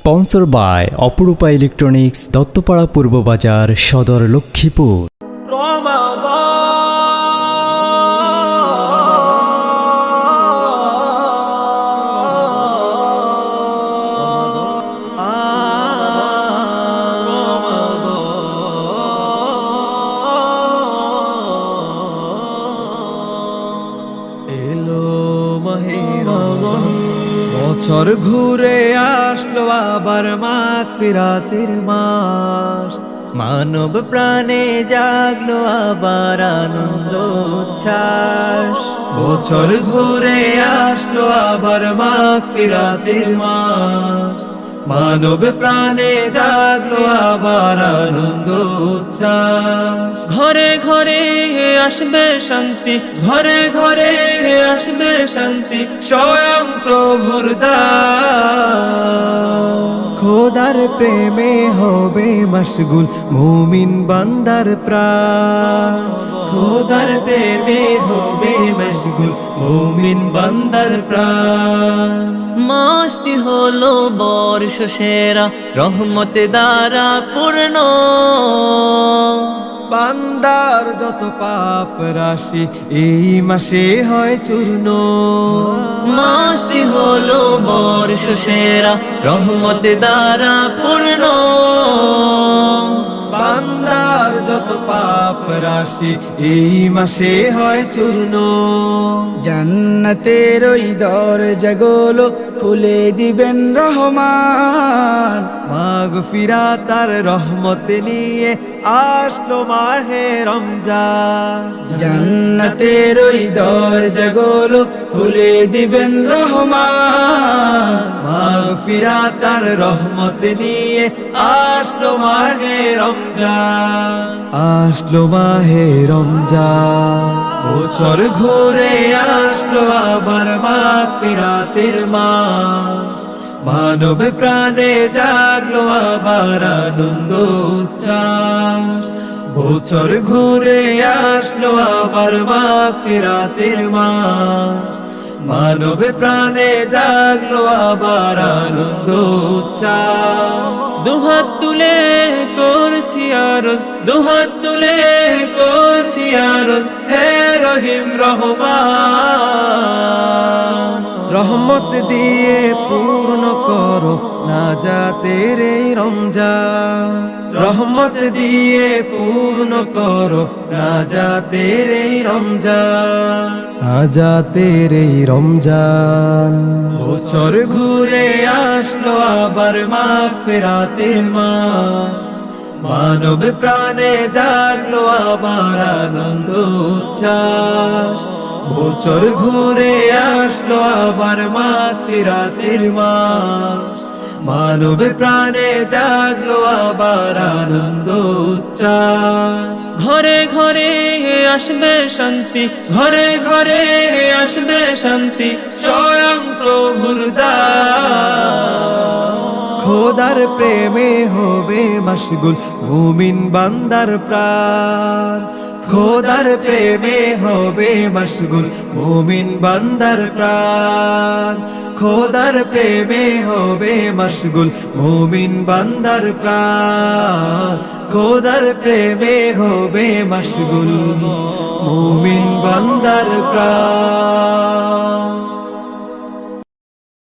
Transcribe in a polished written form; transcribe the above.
Sponsor by অপরূপা electronics, Duttapara পূর্ব বাজার, সদর, লক্ষ্মীপুর। বছর ঘুরে আসলো আবার মাগফিরাতের মাস, মানব প্রাণে জাগলো আবার আনন্দ উচ্ছ্বাস। বছর ঘুরে আসলো আবার মাগফিরাতের মাস, মানব প্রাণে জাগলো আবার আনন্দ উচ্ছ্বাস। ঘরে ঘরে আসবে শান্তি, ঘরে ঘরে আসবে শান্তি, স্বয়ং প্রভুর দান। খোদার প্রেমে হবে মশগুল মুমিন বান্দার প্রাণ, খোদার প্রেমে হবে মশগুল মুমিন বান্দার প্রাণ। মাসটি হলো বর্ষ সেরা, রহমত দ্বারা পূর্ণ। বান্দার যত পাপ রাশি এই মাসে হয় চূর্ণ। মাসটি হলো বর্ষ সেরা, রহমত দ্বারা পূর্ণ। বান্দার যত পাপ রাশি এই মাসে হয় চূর্ণ। জান্নাতের ওই দরজাগুলো খুলে দিবেন রহমান, মাগফিরাতার রহমত নিয়ে আসলো মাহে রমজান। জান্নাতের ওই দরজাগুলো খুলে দিবেন রহমান, মাগফিরাতার রহমত নিয়ে আসলো মাহে রমজান, আসলো মাহে রমজান। বছর ঘুরে আসলো আবার মাগফিরাতের মাস, মানব প্রাণে জাগলো আবার আনন্দ উচ্ছ্বাস। বছর ঘুরে আসলো আবার মাগফিরাতের মাস, মানব প্রাণে জাগলো আবার আনন্দ উচ্ছ্বাস। দুহাত তুলে করছি আরজ, দুহাত তুলে করছি আরজ, হে রহিম রহমান, রহমত দিয়ে পূর্ণ করো নাজাতের এই রমজান। রহমত দিয়ে পূর্ণ করো নাজাতের এই রমজান, নাজাতের এই রমজান। বছর ঘুরে আসলো আবার মাগফিরাতের মাস, মানব প্রাণে জাগলো আবার আনন্দ উচ্ছ্বাস। বছর ঘুরে আসলো আবার মাগফিরাতের মাস, মানব প্রাণে জাগলো আবার আনন্দ উচ্ছ্বাস। ঘরে ঘরে আসবে শান্তি, ঘরে ঘরে আসবে শান্তি, স্বয়ং প্রভুর দান। খোদার প্রেমে হবে মশগুল মুমিন বান্দার প্রাণ, খোদার প্রেমে হবে মশগুল মুমিন বান্দার প্রাণ। খোদার প্রেমে হবে মশগুল মুমিন বান্দার প্রাণ, খোদার প্রেমে হবে মশগুল মুমিন বান্দার প্রাণ।